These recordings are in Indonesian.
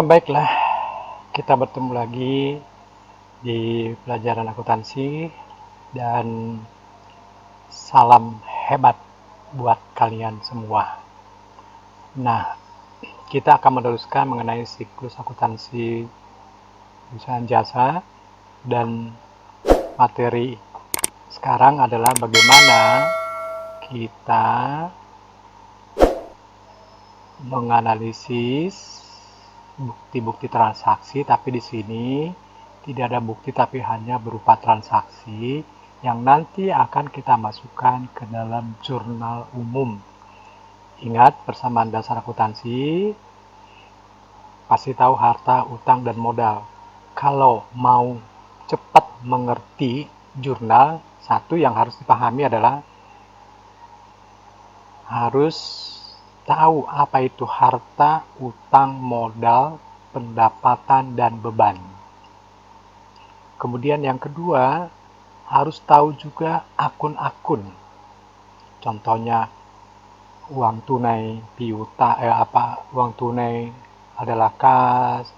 Baiklah, kita bertemu lagi di pelajaran akuntansi dan salam hebat buat kalian semua. Nah, kita akan meneruskan mengenai siklus akuntansi perusahaan jasa dan materi sekarang adalah bagaimana kita menganalisis bukti-bukti transaksi, tapi di sini tidak ada bukti tapi hanya berupa transaksi yang nanti akan kita masukkan ke dalam jurnal umum. Ingat, persamaan dasar akuntansi pasti tahu harta, utang, dan modal. Kalau mau cepat mengerti jurnal, satu yang harus dipahami adalah harus tahu apa itu harta, utang, modal, pendapatan, dan beban. Kemudian yang kedua, harus tahu juga akun-akun. Contohnya uang tunai piutang, uang tunai adalah kas,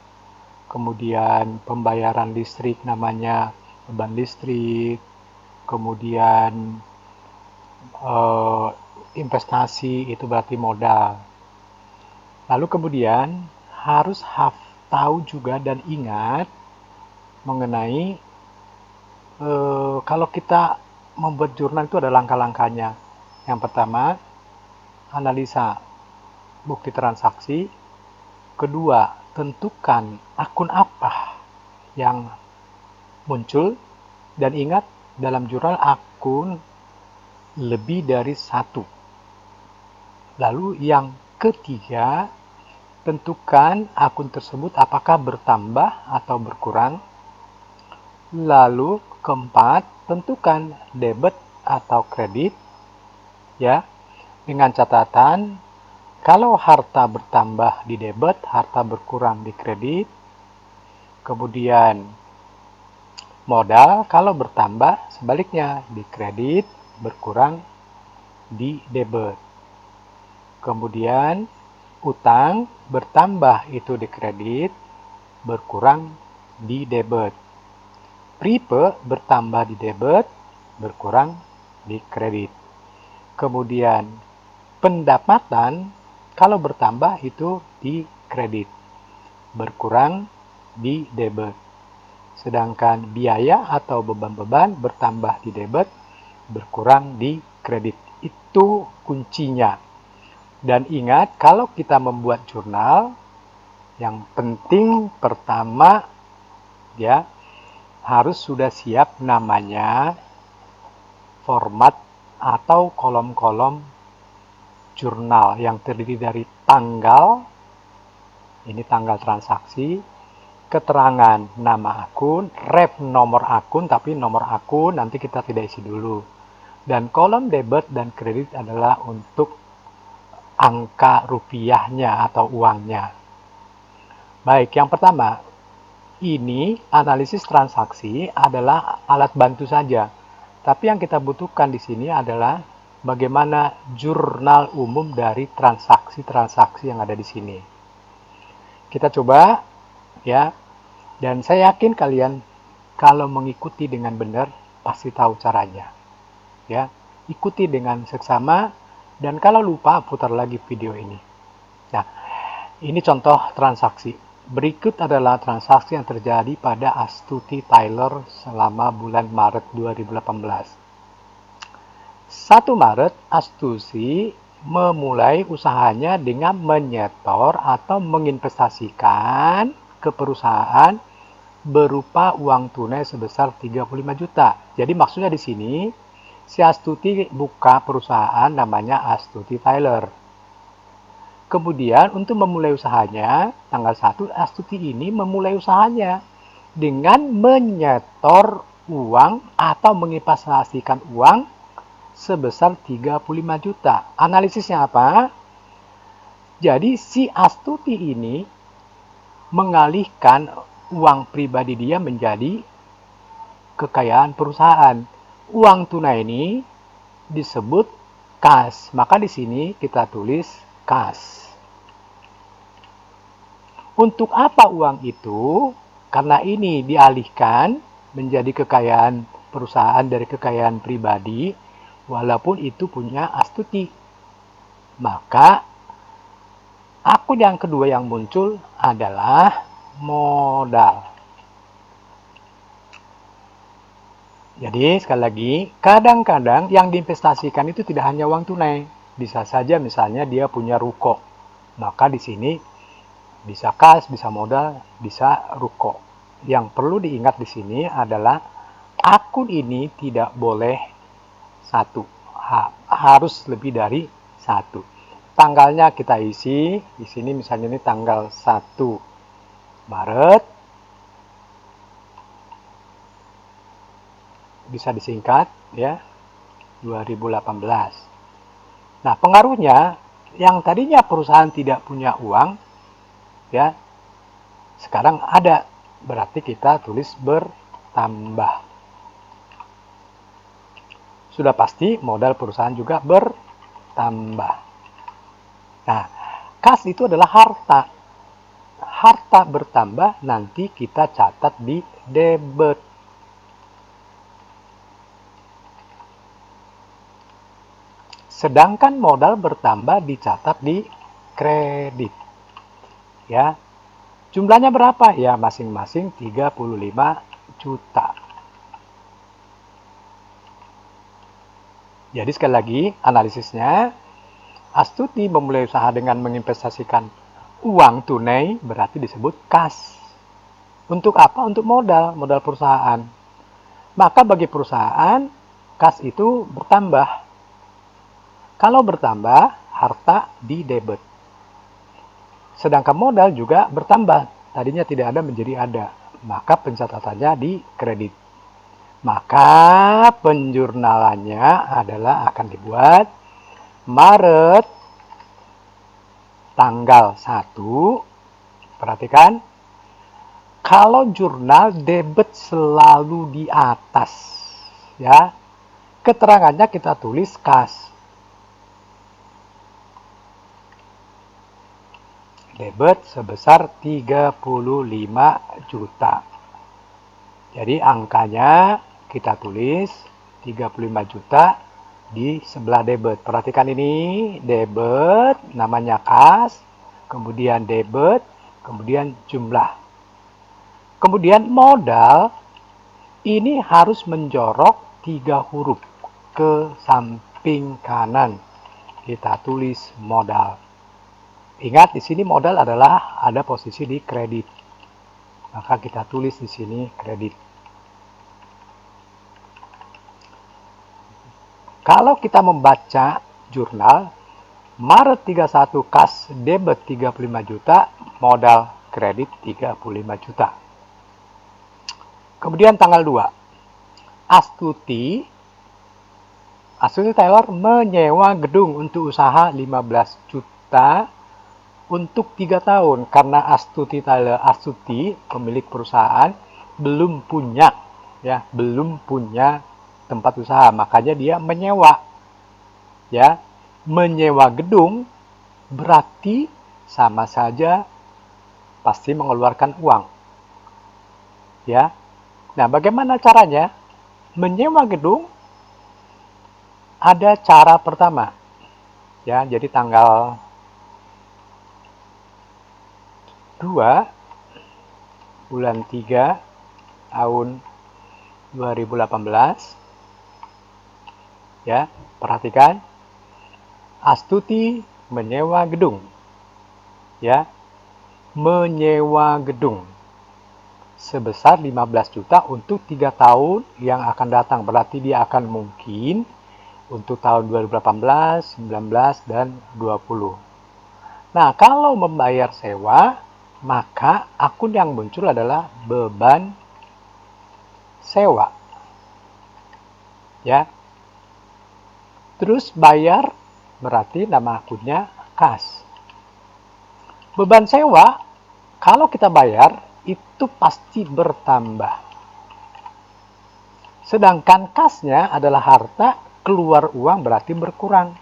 kemudian pembayaran listrik namanya beban listrik, kemudian investasi itu berarti modal. Lalu kemudian harus tahu juga dan ingat mengenai kalau kita membuat jurnal itu ada langkah-langkahnya. Yang pertama, analisa bukti transaksi. Kedua, tentukan akun apa yang muncul. Dan ingat, dalam jurnal akun lebih dari satu. Lalu yang ketiga, tentukan akun tersebut apakah bertambah atau berkurang. Lalu keempat, tentukan debit atau kredit, ya, dengan catatan kalau harta bertambah di debit, harta berkurang di kredit. Kemudian modal kalau bertambah sebaliknya di kredit, berkurang di debit. Kemudian utang bertambah itu di kredit, berkurang di debit. Prepe bertambah di debit, berkurang di kredit. Kemudian pendapatan kalau bertambah itu di kredit, berkurang di debit. Sedangkan biaya atau beban-beban bertambah di debit, berkurang di kredit. Itu kuncinya. Dan ingat, kalau kita membuat jurnal, yang penting pertama ya harus sudah siap namanya format atau kolom-kolom jurnal yang terdiri dari tanggal, ini tanggal transaksi, keterangan nama akun, ref nomor akun, tapi nomor akun nanti kita tidak isi dulu. Dan kolom debit dan kredit adalah untuk angka rupiahnya atau uangnya. Baik, yang pertama, ini analisis transaksi adalah alat bantu saja. Tapi yang kita butuhkan di sini adalah bagaimana jurnal umum dari transaksi-transaksi yang ada di sini. Kita coba ya. Dan saya yakin kalian kalau mengikuti dengan benar pasti tahu caranya. Ya, ikuti dengan seksama dan kalau lupa putar lagi video ini. Nah, ini contoh transaksi. Berikut adalah transaksi yang terjadi pada Astuti Tyler selama bulan Maret 2018. 1 Maret, Astuti memulai usahanya dengan menyetor atau menginvestasikan ke perusahaan berupa uang tunai sebesar 35 juta. Jadi maksudnya di sini, si Astuti buka perusahaan namanya Astuti Tyler. Kemudian untuk memulai usahanya, tanggal 1 Astuti ini memulai usahanya dengan menyetor uang atau menginvestasikan uang sebesar 35 juta. Analisisnya apa? Jadi si Astuti ini mengalihkan uang pribadi dia menjadi kekayaan perusahaan. Uang tunai ini disebut kas. Maka di sini kita tulis kas. Untuk apa uang itu? Karena ini dialihkan menjadi kekayaan perusahaan dari kekayaan pribadi, walaupun itu punya Astuti. Maka akun yang kedua yang muncul adalah modal. Jadi sekali lagi, kadang-kadang yang diinvestasikan itu tidak hanya uang tunai. Bisa saja misalnya dia punya ruko. Maka di sini bisa kas, bisa modal, bisa ruko. Yang perlu diingat di sini adalah akun ini tidak boleh satu. Harus lebih dari satu. Tanggalnya kita isi, di sini misalnya ini tanggal 1 Maret. Bisa disingkat ya, 2018. Nah, pengaruhnya yang tadinya perusahaan tidak punya uang ya, sekarang ada. Berarti kita tulis bertambah. Sudah pasti modal perusahaan juga bertambah. Nah, kas itu adalah harta. Harta bertambah nanti kita catat di debit. Sedangkan modal bertambah dicatat di kredit. Ya. Jumlahnya berapa? Ya, masing-masing 35 juta. Jadi sekali lagi analisisnya, Astuti memulai usaha dengan menginvestasikan uang tunai, berarti disebut kas. Untuk apa? Untuk modal perusahaan. Maka bagi perusahaan, kas itu bertambah. Kalau bertambah, harta di debit. Sedangkan modal juga bertambah. Tadinya tidak ada menjadi ada. Maka pencatatannya di kredit. Maka penjurnalannya adalah akan dibuat Maret tanggal 1. Perhatikan. Kalau jurnal debit selalu di atas. Ya. Keterangannya kita tulis kas. Debit sebesar 35 juta. Jadi angkanya kita tulis 35 juta di sebelah debit. Perhatikan ini, debit namanya kas, kemudian debit, kemudian jumlah. Kemudian modal ini harus menjorok 3 huruf ke samping kanan. Kita tulis modal. Ingat di sini modal adalah ada posisi di kredit. Maka kita tulis di sini kredit. Kalau kita membaca jurnal Maret 31 kas debit 35 juta, modal kredit 35 juta. Kemudian tanggal 2. Astuti Taylor menyewa gedung untuk usaha 15 juta untuk 3 tahun karena Astuti pemilik perusahaan belum punya tempat usaha, makanya dia menyewa. Ya, menyewa gedung berarti sama saja pasti mengeluarkan uang. Ya. Nah, bagaimana caranya? Menyewa gedung ada cara pertama. Ya, jadi tanggal 2 bulan 3 tahun 2018. Ya, perhatikan. Astuti menyewa gedung. Ya. Menyewa gedung sebesar 15 juta untuk 3 tahun yang akan datang. Berarti dia akan mungkin untuk tahun 2018, 19 dan 20. Nah, kalau membayar sewa, maka akun yang muncul adalah beban sewa. Ya. Terus bayar berarti nama akunnya kas. Beban sewa kalau kita bayar itu pasti bertambah. Sedangkan kasnya adalah harta, keluar uang berarti berkurang.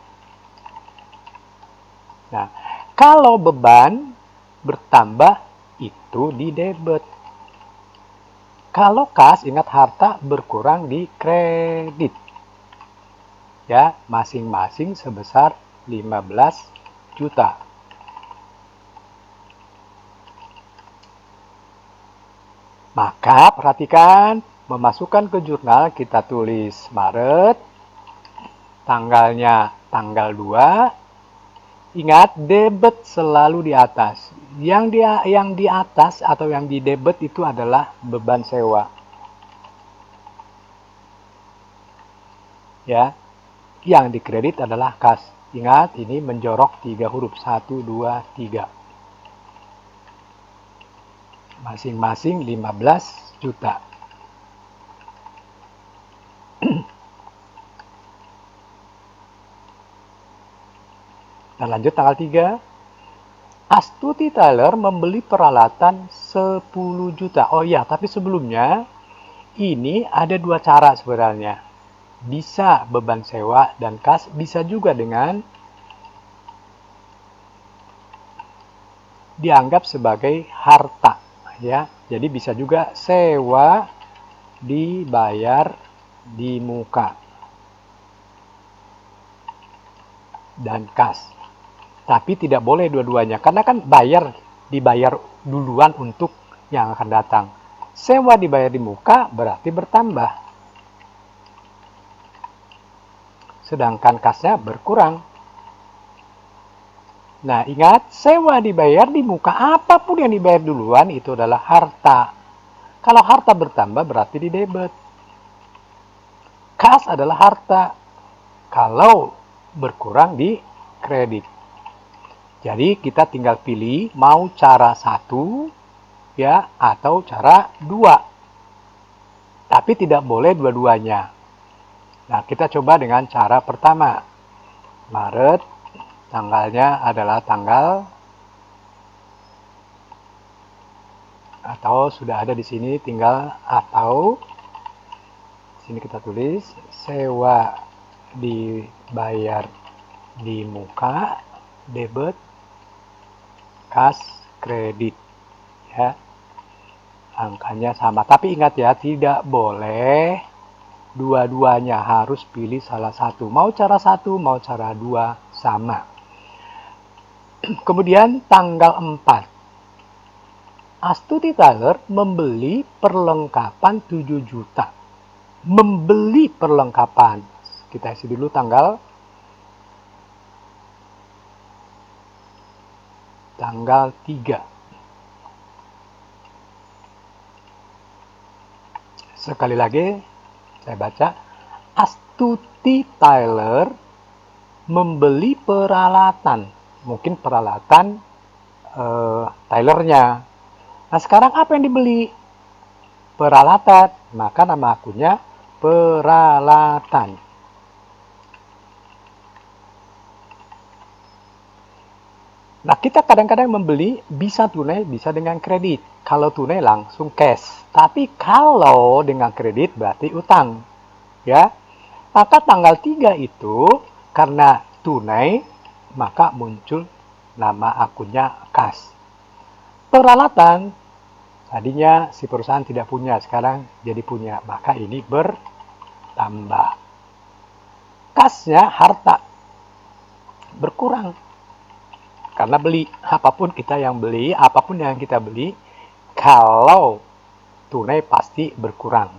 Nah, kalau beban bertambah di debit. Kalau kas, ingat harta berkurang di kredit. Ya, masing-masing sebesar 15 juta. Maka perhatikan, memasukkan ke jurnal kita tulis Maret, tanggalnya tanggal 2. Ingat, debit selalu di atas. Yang di atas atau yang di debit itu adalah beban sewa. Ya, yang di kredit adalah kas. Ingat, ini menjorok 3 huruf. 1, 2, 3. Masing-masing 15 juta. Dan lanjut tanggal 3. Astuti Tyler membeli peralatan 10 juta. Oh iya, tapi sebelumnya ini ada dua cara sebenarnya. Bisa beban sewa dan kas, bisa juga dengan dianggap sebagai harta, ya. Jadi bisa juga sewa dibayar di muka dan kas. Tapi tidak boleh dua-duanya, karena kan dibayar duluan untuk yang akan datang. Sewa dibayar di muka berarti bertambah. Sedangkan kasnya berkurang. Nah, ingat, sewa dibayar di muka, apapun yang dibayar duluan itu adalah harta. Kalau harta bertambah berarti di debit. Kas adalah harta. Kalau berkurang di kredit. Jadi kita tinggal pilih mau cara 1 ya atau cara 2. Tapi tidak boleh dua-duanya. Nah, kita coba dengan cara pertama. Maret, tanggalnya adalah tanggal atau sudah ada di sini, tinggal atau sini kita tulis sewa dibayar di muka, debit, kas, kredit, ya. Angkanya sama, tapi ingat ya, tidak boleh dua-duanya, harus pilih salah satu. Mau cara 1, mau cara 2, sama. Kemudian tanggal 4. Astuti Tyler membeli perlengkapan 7 juta. Membeli perlengkapan. Kita isi dulu tanggal 3. Sekali lagi saya baca, Astuti Tyler membeli peralatan, mungkin peralatan Tylernya. Nah, sekarang apa yang dibeli? Peralatan, maka nama akunnya peralatan. Nah, kita kadang-kadang membeli bisa tunai, bisa dengan kredit. Kalau tunai langsung cash. Tapi kalau dengan kredit berarti utang. Ya. Maka tanggal 3 itu karena tunai, maka muncul nama akunnya kas. Peralatan, tadinya si perusahaan tidak punya, sekarang jadi punya. Maka ini bertambah. Kasnya harta berkurang. Karena beli, apapun kita yang beli, apapun yang kita beli, kalau tunai pasti berkurang.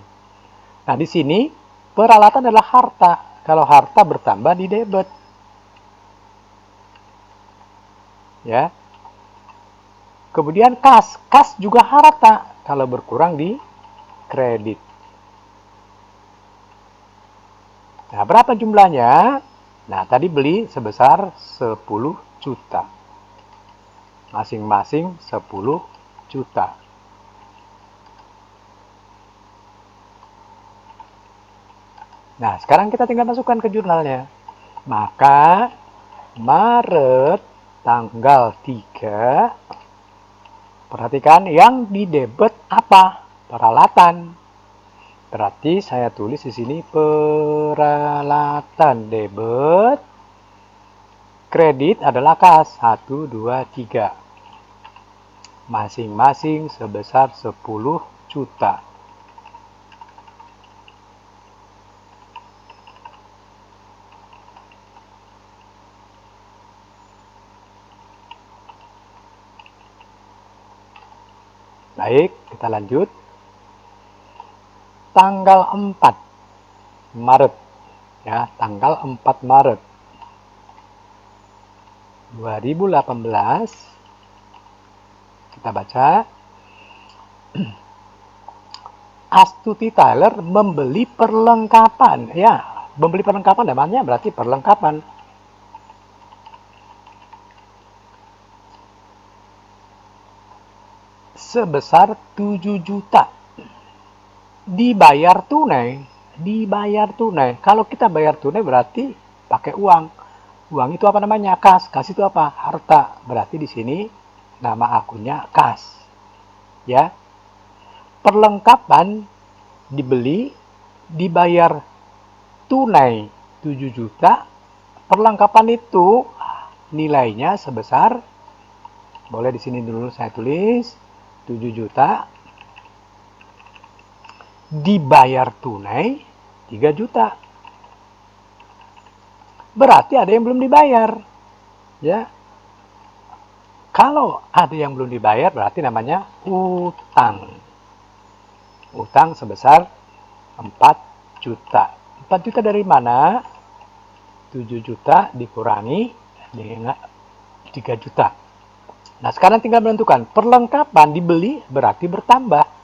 Nah, di sini peralatan adalah harta. Kalau harta bertambah di debit. Ya. Kemudian kas. Kas juga harta. Kalau berkurang di kredit. Nah, berapa jumlahnya? Nah, tadi beli sebesar 10 juta. Masing-masing 10 juta. Nah, sekarang kita tinggal masukkan ke jurnalnya. Maka, Maret tanggal 3, perhatikan yang di debit apa? Peralatan. Berarti saya tulis di sini peralatan debit. Kredit adalah kas. 1, 2, 3. masing-masing sebesar 10 juta. Baik, kita lanjut. Tanggal 4 Maret, ya, tanggal 4 Maret 2018, kita baca, Astuti Tyler membeli perlengkapan. Ya, membeli perlengkapan namanya berarti perlengkapan. Sebesar 7 juta. Dibayar tunai. Kalau kita bayar tunai berarti pakai uang. Uang itu apa namanya? Kas. Kas itu apa? Harta. Berarti di sini nama akunnya kas. Ya. Perlengkapan dibeli, dibayar tunai 7 juta. Perlengkapan itu nilainya sebesar, boleh di sini dulu saya tulis, 7 juta. Dibayar tunai 3 juta. Berarti ada yang belum dibayar. Ya. Kalau ada yang belum dibayar berarti namanya utang. Utang sebesar 4 juta. 4 juta dari mana? 7 juta dikurangi dengan 3 juta. Nah, sekarang tinggal menentukan. Perlengkapan dibeli berarti bertambah.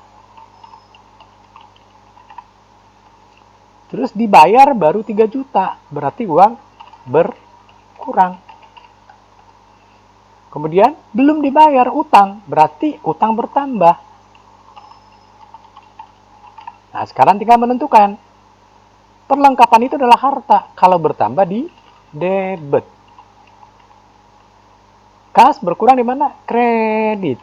Terus dibayar baru 3 juta, berarti uang berkurang. Kemudian belum dibayar utang, berarti utang bertambah. Nah, sekarang tinggal menentukan. Perlengkapan itu adalah harta, kalau bertambah di debit. Kas berkurang di mana? Kredit.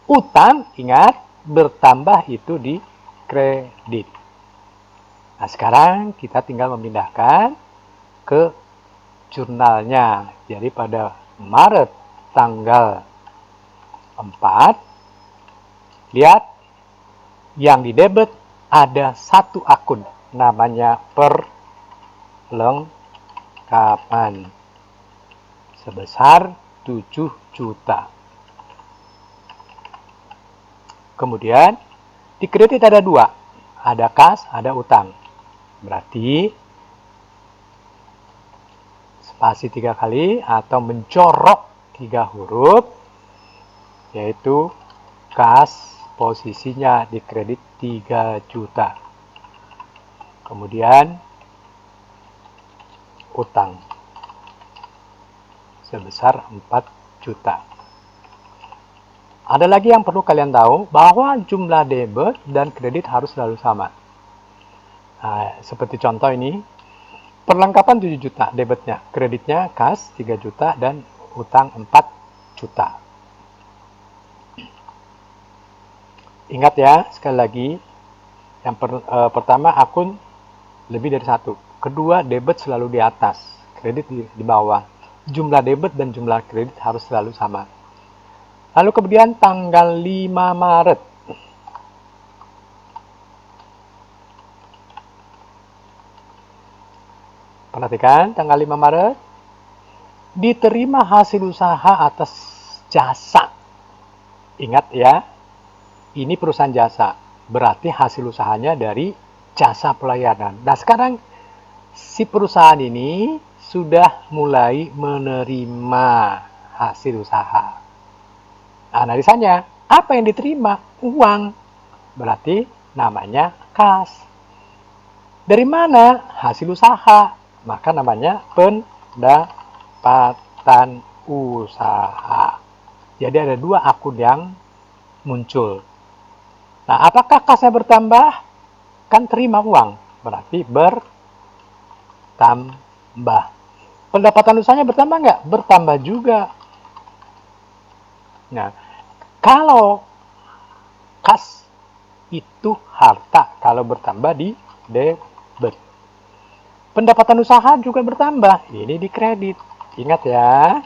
Utang, ingat, bertambah itu di kredit. Nah, sekarang kita tinggal memindahkan ke jurnalnya. Jadi pada Maret tanggal 4, lihat yang di debit ada satu akun, namanya perlengkapan, sebesar 7 juta. Kemudian di kredit ada dua, ada kas, ada utang. Berarti spasi 3 kali atau mencorok 3 huruf, yaitu kas posisinya di kredit 3 juta. Kemudian utang sebesar 4 juta. Ada lagi yang perlu kalian tahu, bahwa jumlah debit dan kredit harus selalu sama. Nah, seperti contoh ini, perlengkapan 7 juta debitnya, kreditnya kas 3 juta, dan utang 4 juta. Ingat ya, sekali lagi, yang pertama akun lebih dari satu. Kedua, debit selalu di atas, kredit di bawah. Jumlah debit dan jumlah kredit harus selalu sama. Lalu kemudian tanggal 5 Maret. Perhatikan, tanggal 5 Maret, diterima hasil usaha atas jasa. Ingat ya, ini perusahaan jasa, berarti hasil usahanya dari jasa pelayanan. Nah, sekarang si perusahaan ini sudah mulai menerima hasil usaha. Analisanya, apa yang diterima? Uang. Berarti namanya kas. Dari mana? Hasil usaha. Maka namanya pendapatan usaha. Jadi ada dua akun yang muncul. Nah, apakah kasnya bertambah? Kan terima uang, berarti bertambah. Pendapatan usahanya bertambah nggak? Bertambah juga. Nah, kalau kas itu harta, kalau bertambah di debit. Pendapatan usaha juga bertambah, ini di kredit. Ingat ya.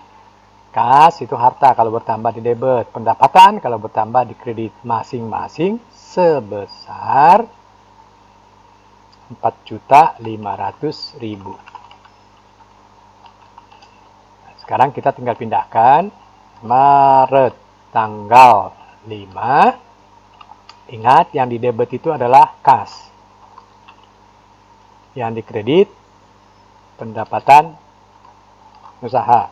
Kas itu harta kalau bertambah di debit. Pendapatan kalau bertambah di kredit. Masing-masing sebesar 4.500.000. Sekarang kita tinggal pindahkan Maret tanggal 5. Ingat yang di debit itu adalah kas. Yang di kredit pendapatan usaha.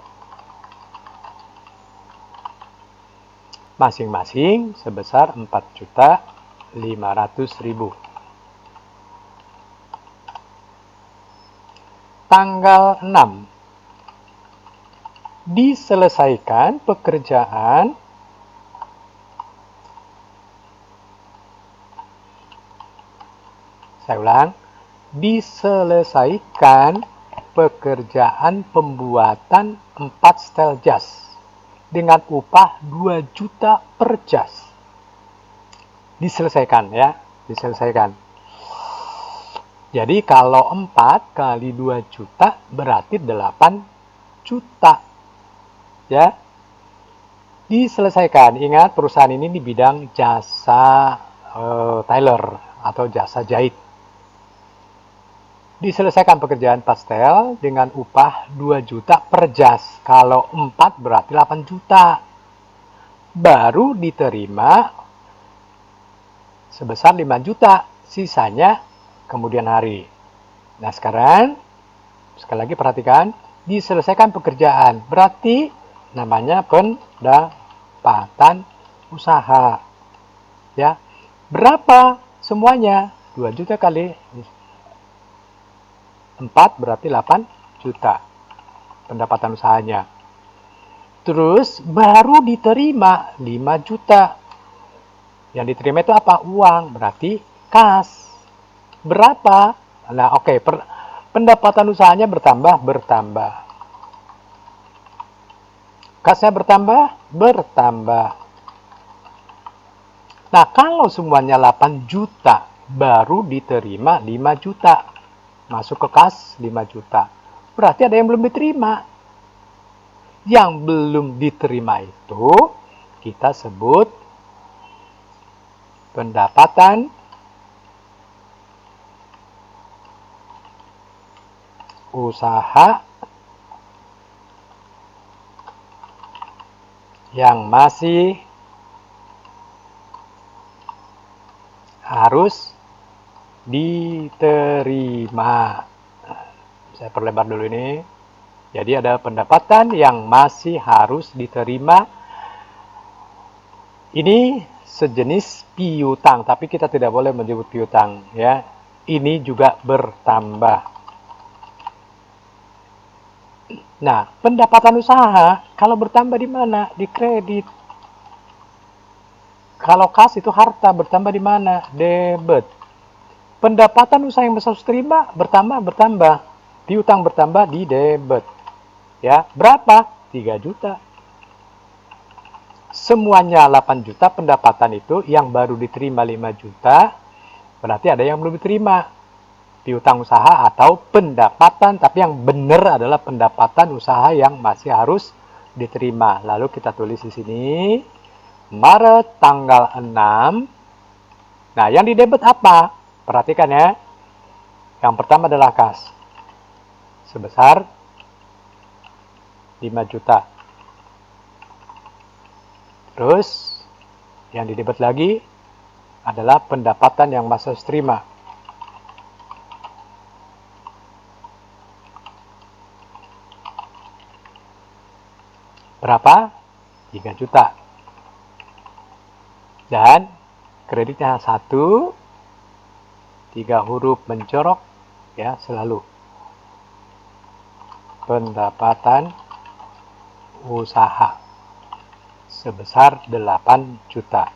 Masing-masing sebesar 4.500.000. Tanggal 6. Diselesaikan pekerjaan diselesaikan pekerjaan pembuatan 4 setel jas dengan upah 2 juta per jas. Diselesaikan ya, diselesaikan. Jadi kalau 4 kali 2 juta berarti 8 juta. Ya. Diselesaikan. Ingat perusahaan ini di bidang jasa tailor atau jasa jahit. Diselesaikan pekerjaan pastel dengan upah 2 juta per jas. Kalau 4 berarti 8 juta. Baru diterima sebesar 5 juta. Sisanya kemudian hari. Nah sekarang, sekali lagi perhatikan, diselesaikan pekerjaan. Berarti namanya pendapatan usaha. Ya, berapa semuanya? 2 juta kali 4 berarti 8 juta pendapatan usahanya. Terus baru diterima 5 juta. Yang diterima itu apa? Uang, berarti kas. Berapa? Nah, oke, pendapatan usahanya bertambah. Kasnya bertambah. Nah, kalau semuanya 8 juta, baru diterima 5 juta. Masuk ke kas 5 juta. Berarti ada yang belum diterima. Yang belum diterima itu kita sebut pendapatan usaha yang masih harus diterima. Saya perlebar dulu ini. Jadi ada pendapatan yang masih harus diterima. Ini sejenis piutang, tapi kita tidak boleh menyebut piutang, ya. Ini juga bertambah. Nah, pendapatan usaha kalau bertambah di mana? Di kredit. Kalau kas itu harta, bertambah di mana? Debit. Pendapatan usaha yang bisa terima bertambah. Piutang bertambah di debit. Ya, berapa? 3 juta. Semuanya 8 juta pendapatan itu, yang baru diterima 5 juta, berarti ada yang belum diterima. Piutang usaha atau pendapatan, tapi yang benar adalah pendapatan usaha yang masih harus diterima. Lalu kita tulis di sini Maret tanggal 6. Nah, yang di debit apa? Perhatikan ya. Yang pertama adalah kas. Sebesar 5 juta. Terus, yang di debit lagi adalah pendapatan yang masih harus diterima. Berapa? 3 juta. Dan kreditnya 1, 3 huruf mencorok, ya, selalu. Pendapatan usaha sebesar 8 juta.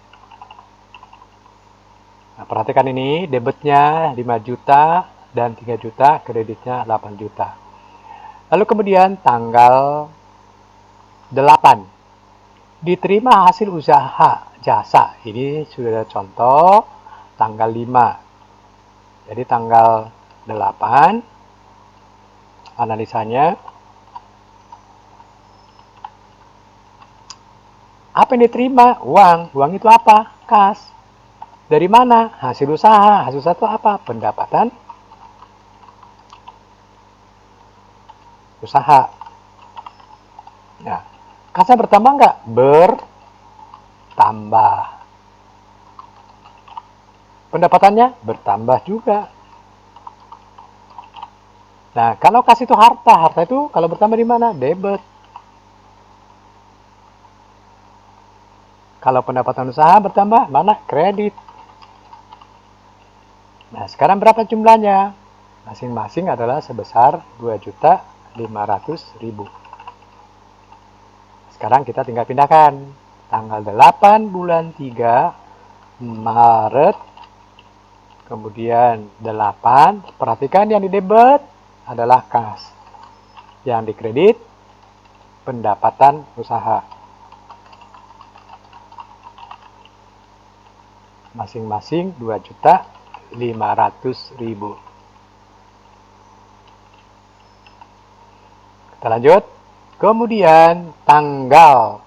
Nah, perhatikan ini, debitnya 5 juta dan 3 juta, kreditnya 8 juta. Lalu kemudian tanggal 8. Diterima hasil usaha jasa. Ini sudah ada contoh tanggal 5. Jadi tanggal 8 analisanya Apa yang diterima? Uang. Uang itu apa? Kas. Dari mana? Hasil usaha. Hasil usaha itu apa? Pendapatan usaha. Nah, kasnya bertambah nggak? Bertambah. Pendapatannya bertambah juga. Nah, kalau kas itu harta, harta itu kalau bertambah di mana? Debit. Kalau pendapatan usaha bertambah, mana? Kredit. Nah, sekarang berapa jumlahnya? Masing-masing adalah sebesar 2.500.000. Sekarang kita tinggal pindahkan. Tanggal 8 bulan 3 Maret. Kemudian 8. Perhatikan yang di debit adalah kas. Yang dikredit pendapatan usaha. Masing-masing 2.500.000. Kita lanjut. Kemudian tanggal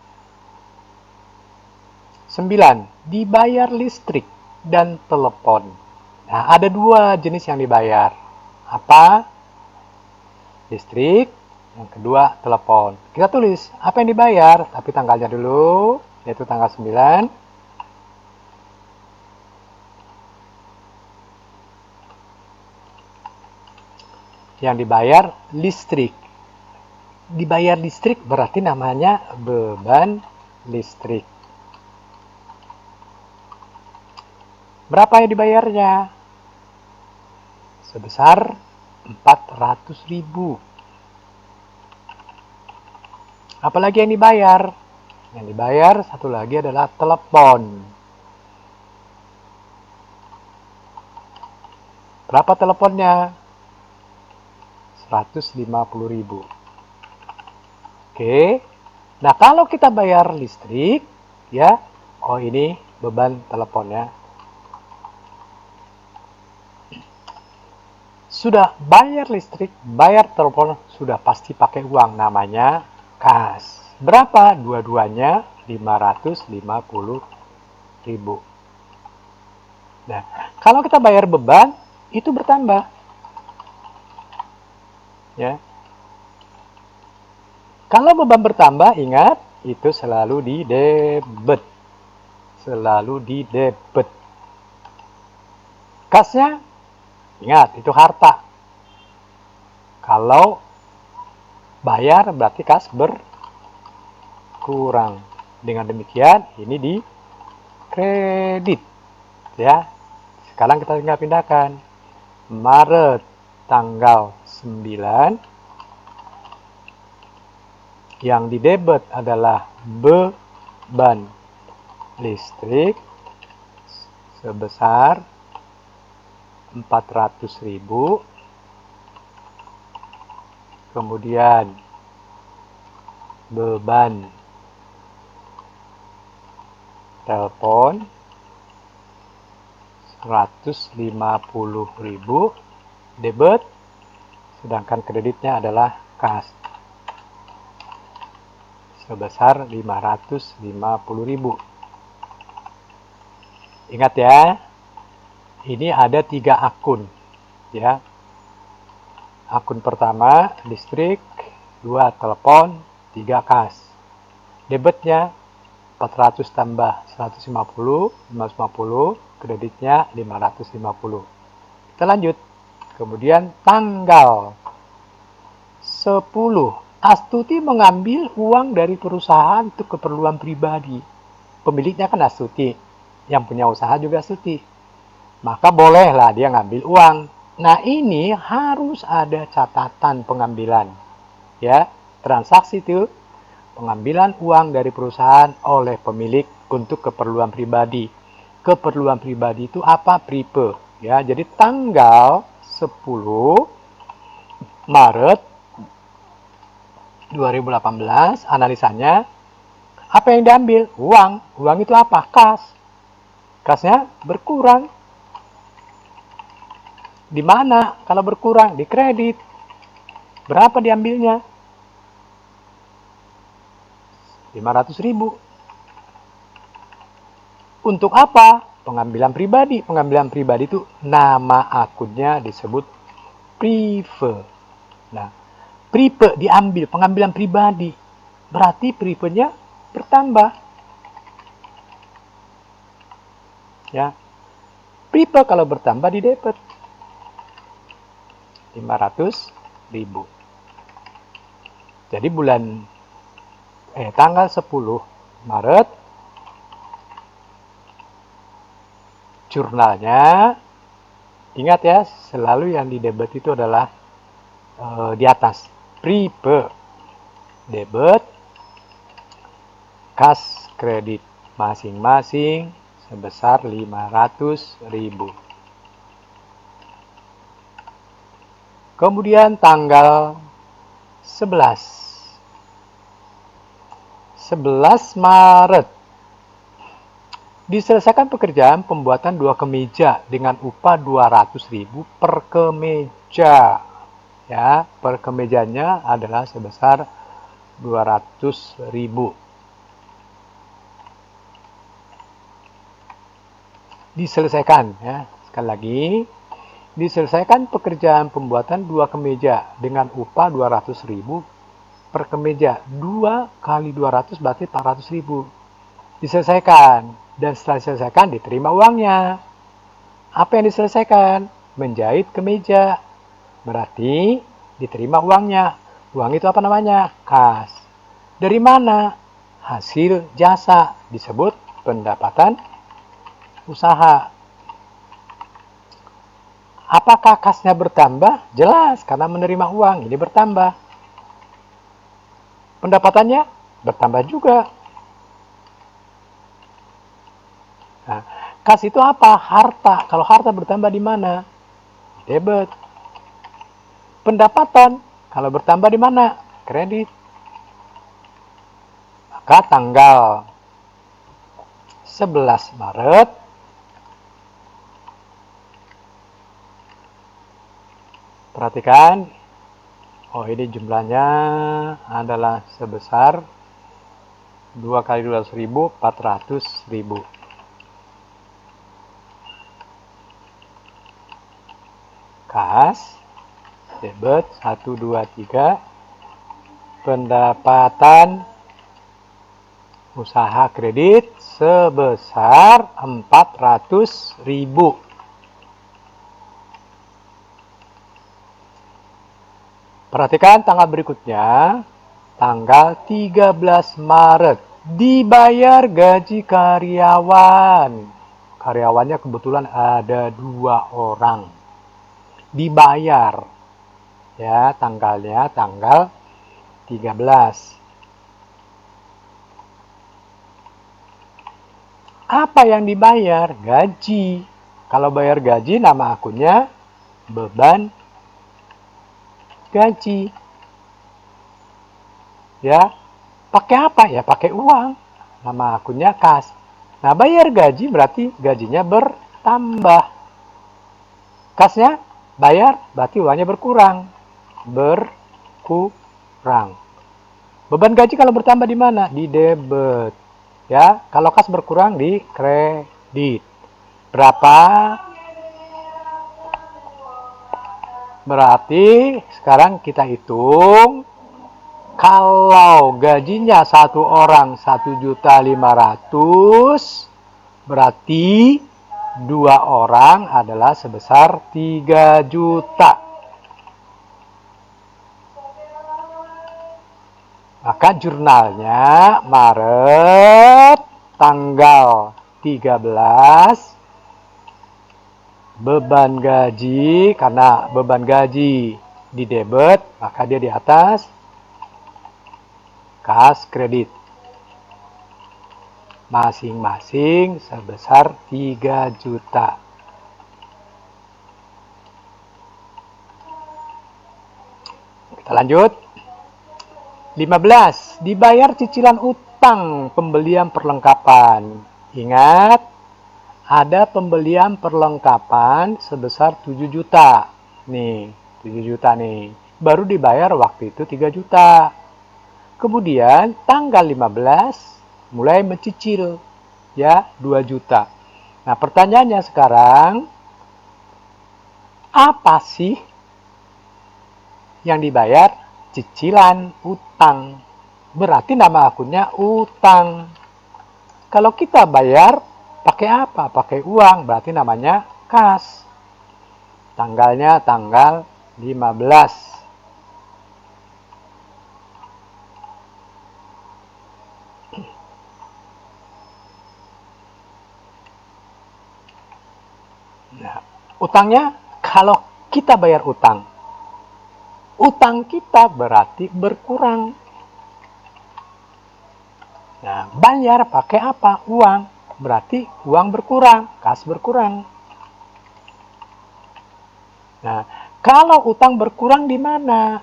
9 dibayar listrik dan telepon. Nah, ada dua jenis yang dibayar. Apa? Listrik, yang kedua telepon. Kita tulis apa yang dibayar, tapi tanggalnya dulu, yaitu tanggal 9. Yang dibayar listrik. Dibayar listrik berarti namanya beban listrik. Berapa yang dibayarnya? Sebesar 400.000. Apalagi yang dibayar? Yang dibayar satu lagi adalah telepon. Berapa teleponnya? 150.000. Oke. Nah, kalau kita bayar listrik, ya, oh ini beban teleponnya. Sudah bayar listrik, bayar telepon, sudah pasti pakai uang, namanya kas. Berapa? Dua-duanya 550.000. Nah, kalau kita bayar beban, itu bertambah. Ya. Kalau beban bertambah, ingat, itu selalu di debit. Selalu di debit. Kasnya, ingat, itu harta. Kalau bayar berarti kas berkurang. Dengan demikian, ini di kredit. Ya. Sekarang kita tinggal pindahkan. Maret tanggal 9. Yang di debit adalah beban listrik sebesar 400.000. Kemudian beban telepon 150.000 debit, sedangkan kreditnya adalah kas sebesar 550.000. Ingat ya, ini ada 3 akun, ya. Akun pertama listrik, 2 telepon, 3 kas. Debitnya 400 tambah 150, 550, kreditnya 550. Kita lanjut. Kemudian tanggal 10. Astuti mengambil uang dari perusahaan untuk keperluan pribadi. Pemiliknya kan Astuti. Yang punya usaha juga Astuti. Maka bolehlah dia ngambil uang. Nah, ini harus ada catatan pengambilan. Ya, transaksi itu pengambilan uang dari perusahaan oleh pemilik untuk keperluan pribadi. Keperluan pribadi itu apa? Pripe. Ya, jadi tanggal 10 Maret 2018, analisanya, apa yang diambil? Uang. Uang itu apa? Kas. Kasnya berkurang. Di mana kalau berkurang? Di kredit. Berapa diambilnya? 500.000. Untuk apa? Pengambilan pribadi. Pengambilan pribadi itu nama akunnya disebut prive. Nah, prive diambil, pengambilan pribadi. Berarti privenya bertambah. Ya. Prive kalau bertambah di debit. 500.000. Jadi tanggal 10 Maret jurnalnya, ingat ya, selalu yang di debit itu adalah di atas prive, debit, kas, kredit masing-masing sebesar 500.000. Kemudian tanggal 11 Maret diselesaikan pekerjaan pembuatan 2 kemeja dengan upah 200.000 per kemeja. Ya, per kemejanya adalah sebesar 200.000. Diselesaikan, ya. Sekali lagi, diselesaikan pekerjaan pembuatan 2 kemeja dengan upah 200.000 per kemeja. 2 kali 200 berarti 400.000. Diselesaikan, dan setelah diselesaikan diterima uangnya. Apa yang diselesaikan? Menjahit kemeja. Berarti diterima uangnya. Uang itu apa namanya? Kas. Dari mana? Hasil jasa, disebut pendapatan usaha. Apakah kasnya bertambah? Jelas, karena menerima uang, ini bertambah. Pendapatannya bertambah juga. Nah, kas itu apa? Harta. Kalau harta bertambah di mana? Debit. Pendapatan, kalau bertambah di mana? Kredit. Maka tanggal 11 Maret perhatikan, ini jumlahnya adalah sebesar 2 kali 200.000, 400.000. Kas, debit, 1, 2, 3. Pendapatan usaha kredit sebesar 400.000. Perhatikan tanggal berikutnya, tanggal 13 Maret, dibayar gaji karyawan. Karyawannya kebetulan ada 2 orang. Dibayar, ya, tanggalnya tanggal 13. Apa yang dibayar? Gaji. Kalau bayar gaji, nama akunnya beban gaji. Ya, pakai apa? Ya, pakai uang. Nama akunnya kas. Nah, bayar gaji berarti gajinya bertambah. Kasnya bayar berarti uangnya berkurang. Berkurang. Beban gaji kalau bertambah di mana? Di debit. Ya, kalau kas berkurang di kredit. Berapa? Berarti sekarang kita hitung, kalau gajinya satu orang 1.500.000, berarti 2 orang adalah sebesar 3 juta. Maka jurnalnya Maret tanggal 13, beban gaji, karena beban gaji di debit, maka dia di atas kas kredit. Masing-masing sebesar 3 juta. Kita lanjut. 15. Dibayar cicilan utang pembelian perlengkapan. Ingat, ada pembelian perlengkapan sebesar 7 juta. Nih, 7 juta nih. Baru dibayar waktu itu 3 juta. Kemudian tanggal 15 mulai mencicil. ya 2 juta. Nah, pertanyaannya sekarang, apa sih yang dibayar? Cicilan utang. Berarti nama akunnya utang. Kalau kita bayar pakai apa? Pakai uang, berarti namanya kas. Tanggalnya tanggal 15. Nah, utangnya kalau kita bayar utang, utang kita berarti berkurang. Nah, bayar pakai apa? Uang. Berarti uang berkurang, kas berkurang. Nah, kalau utang berkurang di mana?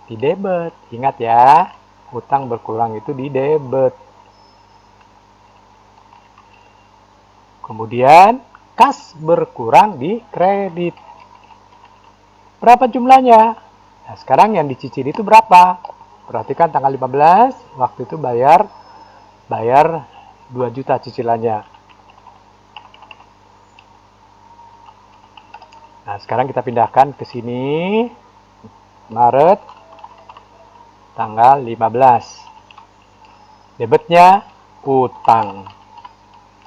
Di debit. Ingat ya, utang berkurang itu di debit. Kemudian, kas berkurang di kredit. Berapa jumlahnya? Nah, sekarang yang dicicil itu berapa? Perhatikan tanggal 15, waktu itu bayar 2 juta cicilannya. Nah, sekarang kita pindahkan ke sini. Maret tanggal 15. Debitnya utang.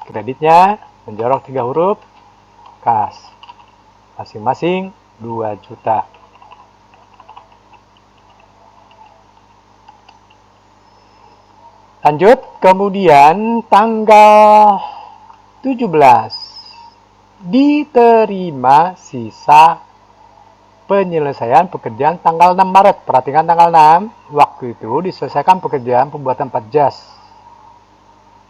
Kreditnya menjorok 3 huruf kas. Masing-masing 2 juta. Lanjut, kemudian tanggal 17 diterima sisa penyelesaian pekerjaan tanggal 6 Maret. Perhatikan tanggal 6, waktu itu diselesaikan pekerjaan pembuatan 4 jas.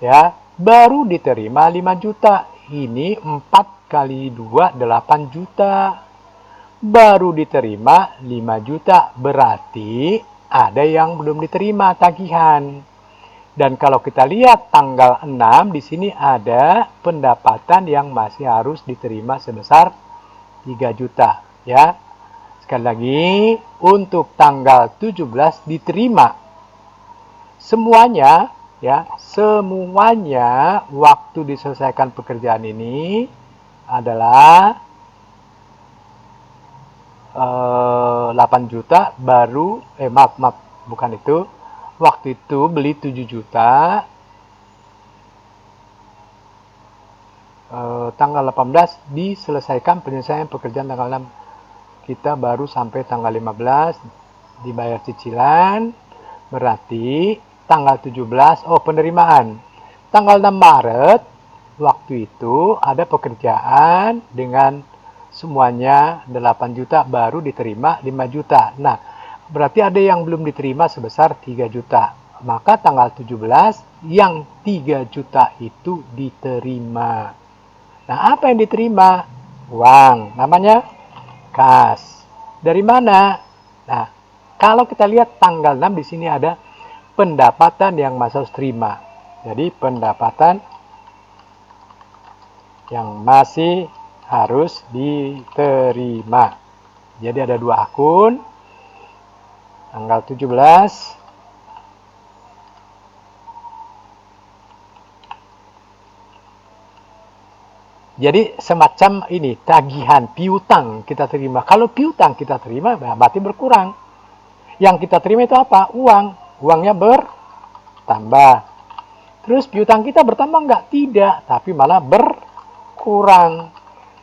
Ya, baru diterima 5 juta. Ini 4 kali 2, 8 juta. Baru diterima 5 juta, berarti ada yang belum diterima tagihan. Dan kalau kita lihat tanggal 6 di sini ada pendapatan yang masih harus diterima sebesar 3 juta, ya. Sekali lagi, untuk tanggal 17 diterima semuanya, ya, semuanya waktu diselesaikan pekerjaan ini adalah 8 juta baru, maaf, bukan itu. Waktu itu beli 7 juta, tanggal 18 diselesaikan penyelesaian pekerjaan tanggal 6. Kita baru sampai tanggal 15 dibayar cicilan, berarti tanggal 17, penerimaan. Tanggal 6 Maret, waktu itu ada pekerjaan dengan semuanya 8 juta, baru diterima 5 juta. Nah, berarti ada yang belum diterima sebesar 3 juta. Maka tanggal 17 yang 3 juta itu diterima. Nah, apa yang diterima? Uang. Namanya kas. Dari mana? Nah, kalau kita lihat tanggal 6 di sini ada pendapatan yang masih harus terima. Jadi pendapatan yang masih harus diterima. Jadi ada 2 akun. Tanggal 17 jadi semacam ini tagihan piutang kita terima. Kalau piutang kita terima berarti berkurang. Yang kita terima itu apa? Uang. Uangnya bertambah. Terus piutang kita bertambah nggak? Tidak, tapi malah berkurang.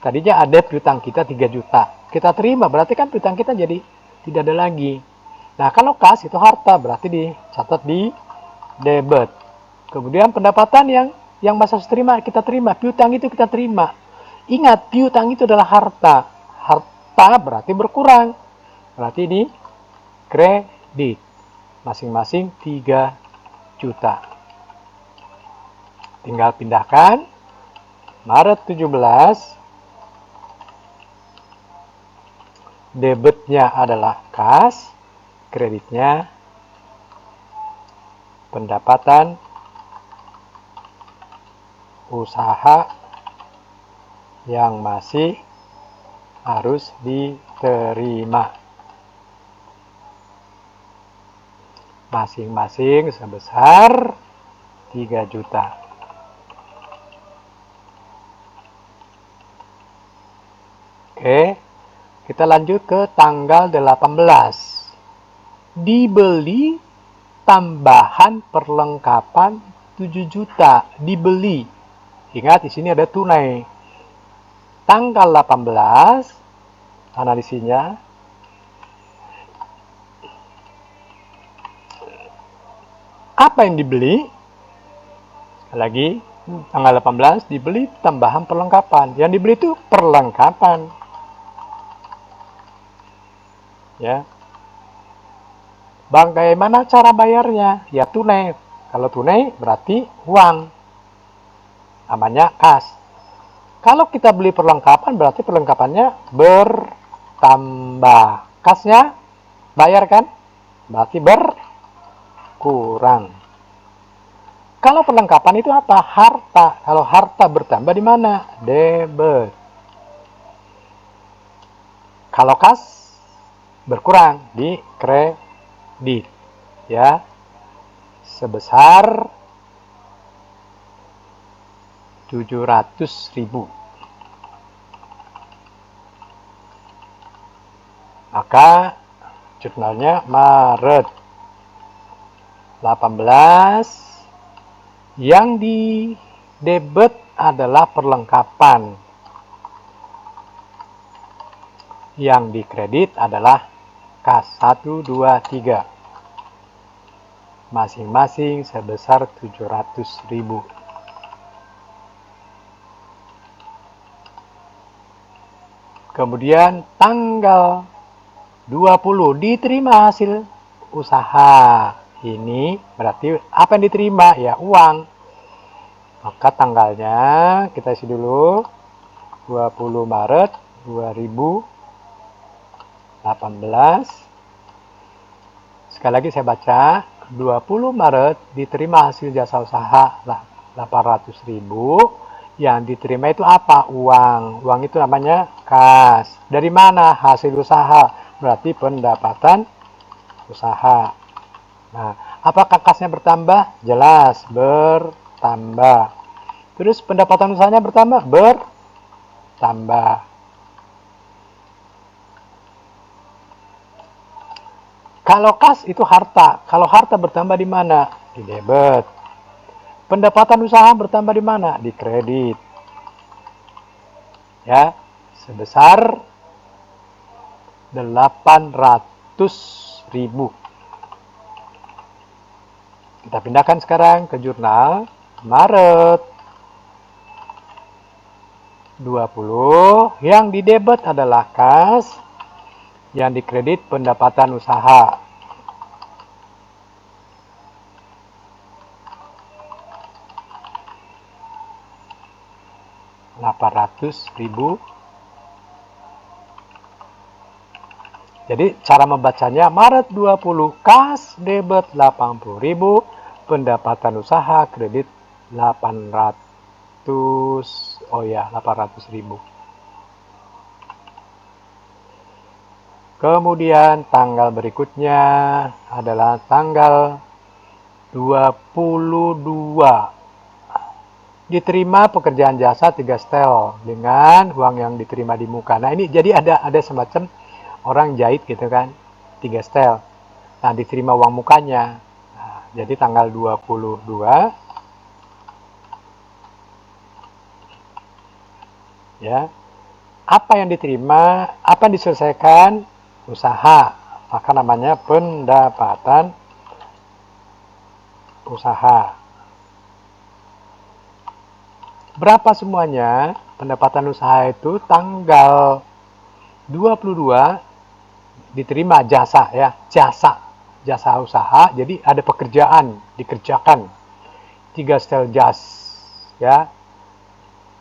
Tadinya ada piutang kita 3 juta. Kita terima, berarti kan piutang kita jadi tidak ada lagi. Nah, kalau kas itu harta, berarti dicatat di debit. Kemudian pendapatan yang masih harus terima, kita terima. Piutang itu kita terima. Ingat, piutang itu adalah harta. Harta berarti berkurang. Berarti ini kredit. Masing-masing 3 juta. Tinggal pindahkan. Maret 17. Debitnya adalah kas. Kreditnya pendapatan usaha yang masih harus diterima. Masing-masing sebesar 3 juta. Oke, kita lanjut ke tanggal 18. Dibeli tambahan perlengkapan 7 juta. Dibeli. Ingat, di sini ada tunai. Tanggal 18, analisisnya. Apa yang dibeli? Sekali lagi, tanggal 18 dibeli tambahan perlengkapan. Yang dibeli itu perlengkapan. Ya. Bagaimana cara bayarnya? Ya tunai. Kalau tunai berarti uang. Namanya kas. Kalau kita beli perlengkapan berarti perlengkapannya bertambah. Kasnya bayar kan? Berarti berkurang. Kalau perlengkapan itu apa? Harta. Kalau harta bertambah di mana? Debit. Kalau kas berkurang di kredit. Ya. Sebesar 700.000. Maka jurnalnya Maret 18. Yang di debit adalah perlengkapan. Yang di kredit adalah kas 1, 2, 3. Masing-masing sebesar 700.000. Kemudian tanggal 20 diterima hasil usaha. Ini berarti apa yang diterima? Ya uang. Maka tanggalnya kita isi dulu 20 Maret 2018. Sekali lagi saya baca, 20 Maret diterima hasil jasa usaha 800.000. Yang diterima itu apa? Uang. Uang itu namanya kas. Dari mana? Hasil usaha. Berarti pendapatan usaha. Nah, apakah kasnya bertambah? Jelas, bertambah. Terus pendapatan usahanya bertambah? Bertambah. Kalau kas itu harta. Kalau harta bertambah di mana? Di debit. Pendapatan usaha bertambah di mana? Di kredit. Ya, sebesar 800.000. Kita pindahkan sekarang ke jurnal Maret 20. Yang di debit adalah kas, yang dikredit pendapatan usaha. Rp800.000. Jadi cara membacanya Maret 20 kas debit 80.000, pendapatan usaha kredit 800.000. Kemudian tanggal berikutnya adalah tanggal 22. Diterima pekerjaan jasa 3 setel dengan uang yang diterima di muka. Nah ini jadi ada semacam orang jahit gitu kan, 3 setel. Nah diterima uang mukanya. Nah, jadi tanggal 22 ya. Apa yang diterima, apa yang diselesaikan? Usaha. Maka namanya pendapatan usaha. Berapa semuanya? Pendapatan usaha itu tanggal 22 diterima jasa ya, jasa usaha. Jadi ada pekerjaan dikerjakan 3 setel jas ya,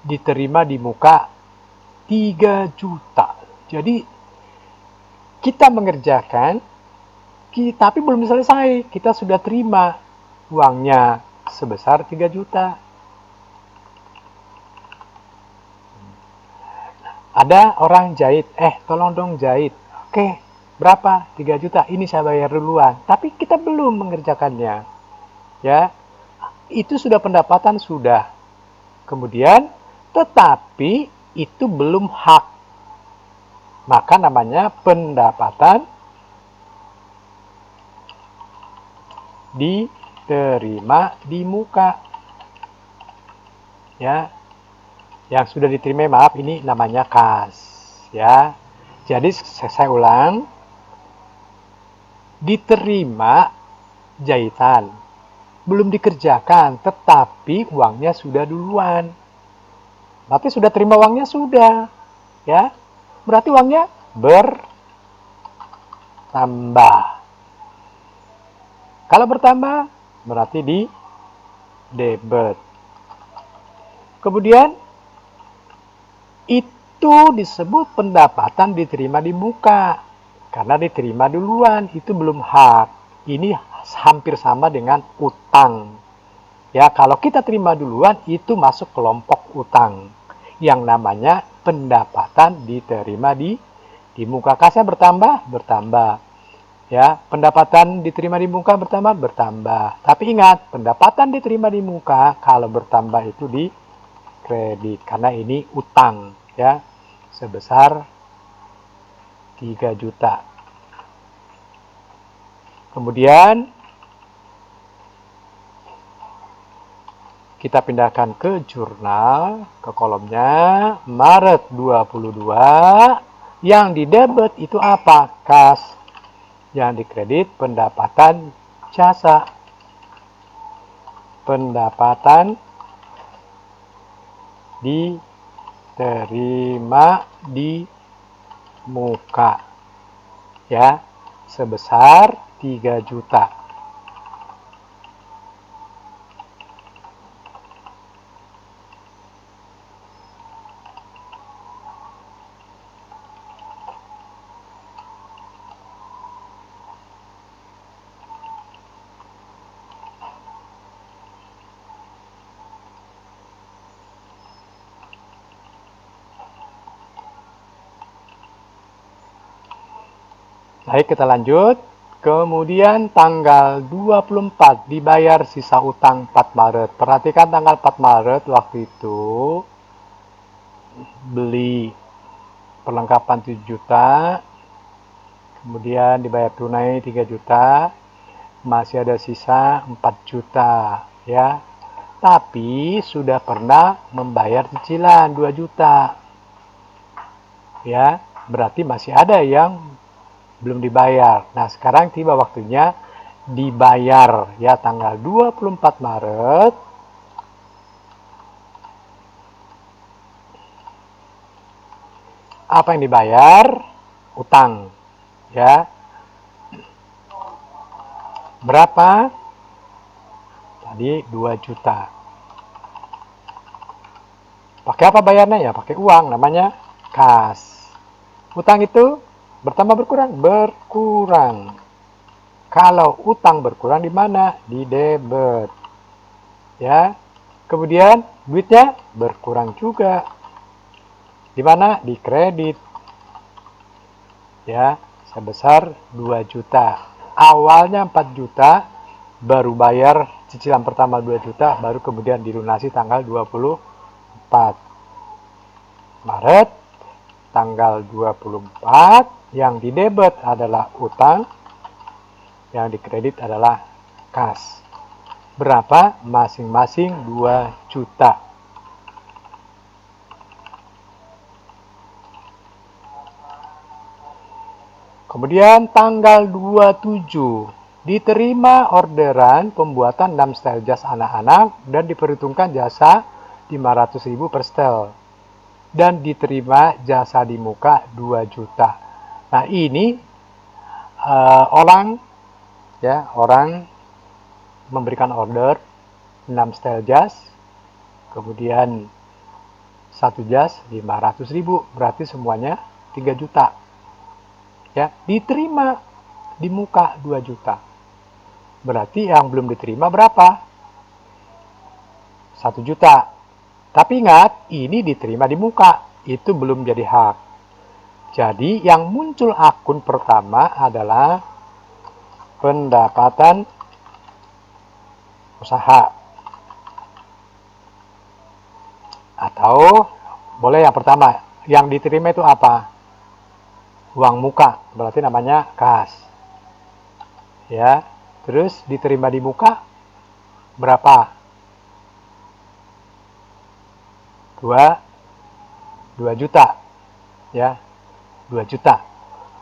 diterima di muka 3 juta. Jadi kita mengerjakan tapi belum selesai, kita sudah terima uangnya sebesar 3 juta. Ada orang jahit, tolong dong jahit. Oke, berapa? 3 juta. Ini saya bayar duluan. Tapi kita belum mengerjakannya. Ya. Itu sudah pendapatan sudah. Kemudian, tetapi itu belum hak. Maka namanya pendapatan diterima di muka. Ya, yang sudah diterima, maaf, ini namanya kas. Ya, jadi saya ulang, diterima jahitan, belum dikerjakan, tetapi uangnya sudah duluan. Berarti sudah terima uangnya sudah, ya. Berarti uangnya bertambah. Kalau bertambah, berarti di debit. Kemudian, itu disebut pendapatan diterima di muka. Karena diterima duluan, itu belum hak. Ini hampir sama dengan utang. Ya, kalau kita terima duluan, itu masuk kelompok utang. Yang namanya pendapatan diterima di muka. Kasnya bertambah, bertambah. Ya, pendapatan diterima di muka bertambah. Tapi ingat, pendapatan diterima di muka kalau bertambah itu di kredit karena ini utang, ya, sebesar 3 juta. Kemudian kita pindahkan ke jurnal, ke kolomnya Maret 22. Yang di debit itu apa? Kas. Yang dikredit pendapatan jasa. Pendapatan diterima di muka. Ya, sebesar 3 juta. Baik, kita lanjut. Kemudian tanggal 24 dibayar sisa utang 4 Maret. Perhatikan tanggal 4 Maret waktu itu beli perlengkapan 7 juta, kemudian dibayar tunai 3 juta, masih ada sisa 4 juta, ya. Tapi sudah pernah membayar cicilan 2 juta. Ya, berarti masih ada yang belum dibayar. Nah, sekarang tiba waktunya dibayar, ya, tanggal 24 Maret. Apa yang dibayar? Utang, ya. Berapa? Tadi 2 juta. Pakai apa bayarnya? Ya, pakai uang, namanya kas. Utang itu bertambah berkurang? Berkurang. Kalau utang berkurang di mana? Di debit. Ya. Kemudian duitnya berkurang juga. Di mana? Di kredit. Ya, sebesar 2 juta. Awalnya 4 juta, baru bayar cicilan pertama 2 juta, baru kemudian dilunasi tanggal 24 Maret. Tanggal 24, yang didebet adalah utang, yang dikredit adalah kas. Berapa? Masing-masing 2 juta. Kemudian tanggal 27, diterima orderan pembuatan 6 setel jas anak-anak dan diperhitungkan jasa 500.000 per setel. Dan diterima jasa di muka 2 juta. Nah, ini orang memberikan order 6 setel jas, kemudian 1 jas 500.000, berarti semuanya 3 juta. Ya, diterima di muka 2 juta. Berarti yang belum diterima berapa? 1 juta. Tapi ingat, ini diterima di muka, itu belum jadi hak. Jadi yang muncul akun pertama adalah pendapatan usaha. Atau boleh yang pertama, yang diterima itu apa? uang muka, berarti namanya kas. Ya, terus diterima di muka berapa? 2 juta. Ya, 2 juta.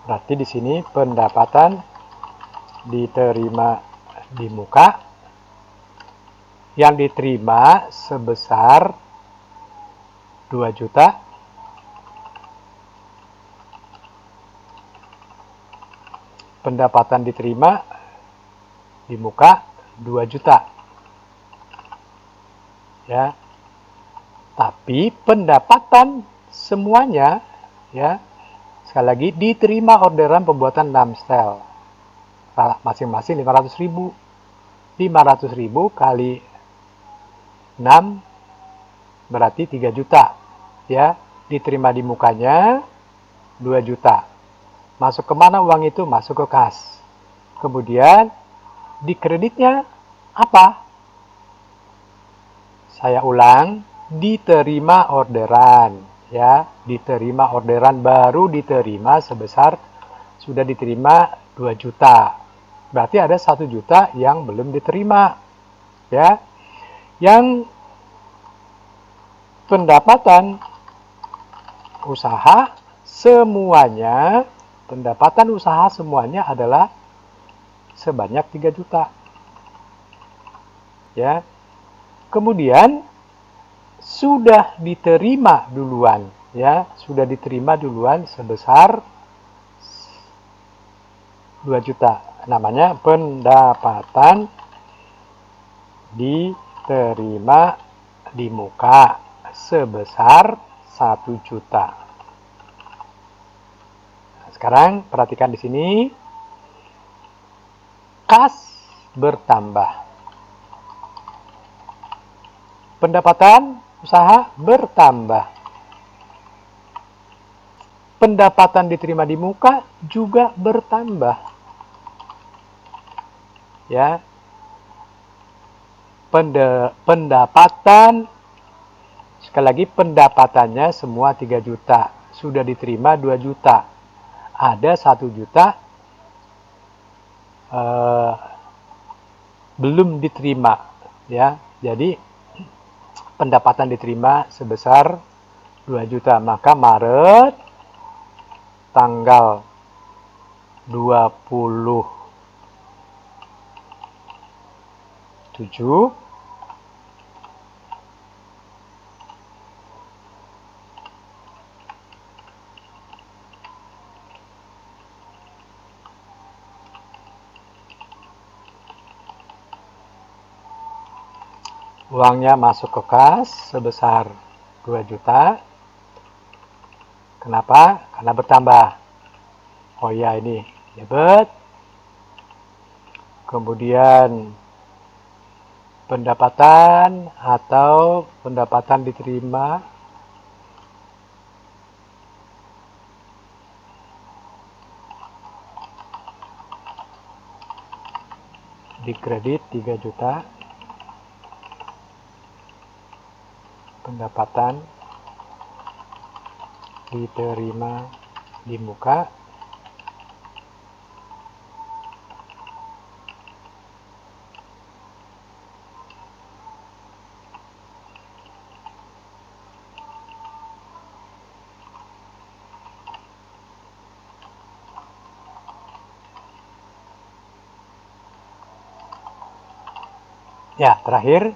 Berarti di sini pendapatan diterima di muka yang diterima sebesar 2 juta pendapatan diterima di muka 2 juta. Ya. Tapi pendapatan semuanya, ya, sekali lagi diterima orderan pembuatan 6 setel. Masing-masing 500.000. 500.000 kali 6 berarti 3 juta. Ya, diterima di mukanya 2 juta. Masuk ke mana uang itu? Masuk ke kas. Kemudian di kreditnya apa? Saya ulang, diterima orderan, ya, diterima orderan baru diterima sebesar sudah diterima 2 juta. Berarti ada 1 juta yang belum diterima, ya. Yang pendapatan usaha semuanya, pendapatan usaha semuanya adalah sebanyak 3 juta. Ya. Kemudian sudah diterima duluan, ya, sudah diterima duluan sebesar 2 juta. Namanya pendapatan diterima di muka sebesar 1 juta. Nah, sekarang perhatikan di sini. Kas bertambah. Pendapatan usaha bertambah. Pendapatan diterima di muka juga bertambah. Ya. Pendapatan, sekali lagi pendapatannya semua 3 juta. Sudah diterima 2 juta. Ada 1 juta belum diterima. Ya. Jadi pendapatan diterima sebesar 2 juta. Maka Maret tanggal 27 uangnya masuk ke kas sebesar 2 juta. Kenapa? Karena bertambah. Oh ya, ini debit. Kemudian pendapatan atau pendapatan diterima di kredit 3 juta. Pendapatan diterima di muka ya. Terakhir,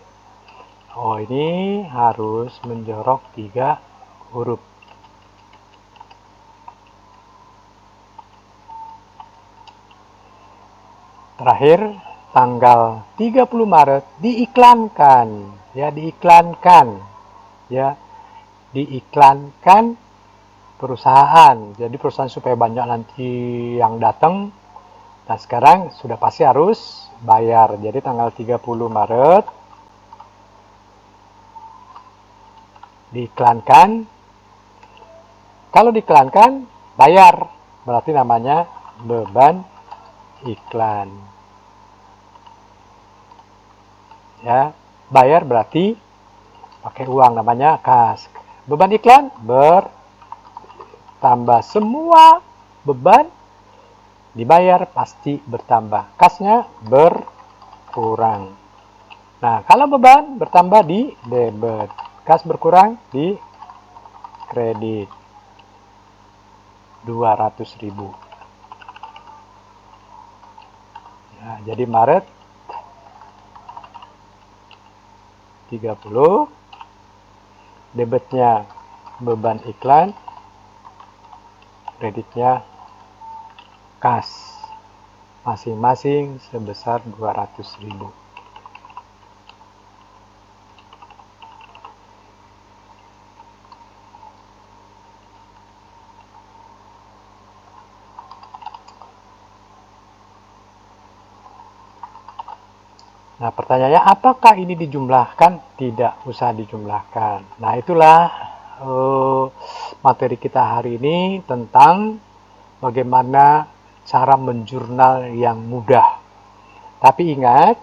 oh, ini harus menjorok 3 huruf. Terakhir, tanggal 30 Maret diiklankan, ya, diiklankan, ya, diiklankan perusahaan. Jadi perusahaan supaya banyak nanti yang datang. Nah, sekarang sudah pasti harus bayar. Jadi tanggal 30 Maret diiklankan. Kalau diiklankan, bayar. Berarti namanya beban iklan. Ya, bayar berarti pakai uang, namanya kas. Beban iklan bertambah semua beban dibayar pasti bertambah, kasnya berkurang. Nah, kalau beban bertambah di debit, kas berkurang di kredit. 200.000. Nah, jadi Maret 30, debitnya beban iklan, kreditnya kas, masing-masing sebesar 200.000. Nah, pertanyaannya apakah ini dijumlahkan? Tidak usah dijumlahkan. Nah, itulah materi kita hari ini tentang bagaimana cara menjurnal yang mudah. Tapi ingat,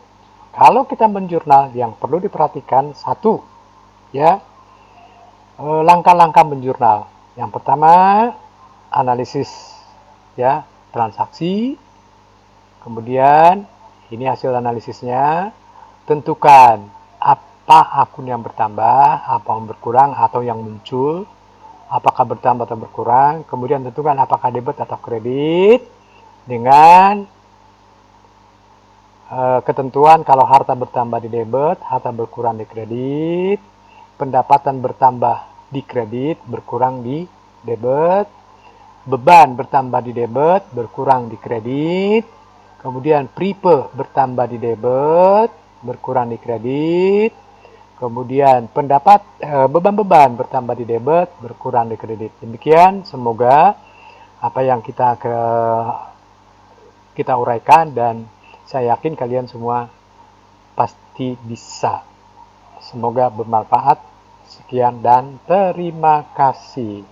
kalau kita menjurnal yang perlu diperhatikan satu, ya, langkah-langkah menjurnal. Yang pertama, analisis, ya, transaksi. Kemudian ini hasil analisisnya. Tentukan apa akun yang bertambah, apa yang berkurang atau yang muncul, apakah bertambah atau berkurang. Kemudian tentukan apakah debit atau kredit dengan ketentuan kalau harta bertambah di debit, harta berkurang di kredit, pendapatan bertambah di kredit, berkurang di debit, beban bertambah di debit, berkurang di kredit, kemudian prepe bertambah di debit, berkurang di kredit, kemudian beban-beban bertambah di debit, berkurang di kredit. Demikian, semoga apa yang kita uraikan dan saya yakin kalian semua pasti bisa. Semoga bermanfaat. Sekian dan terima kasih.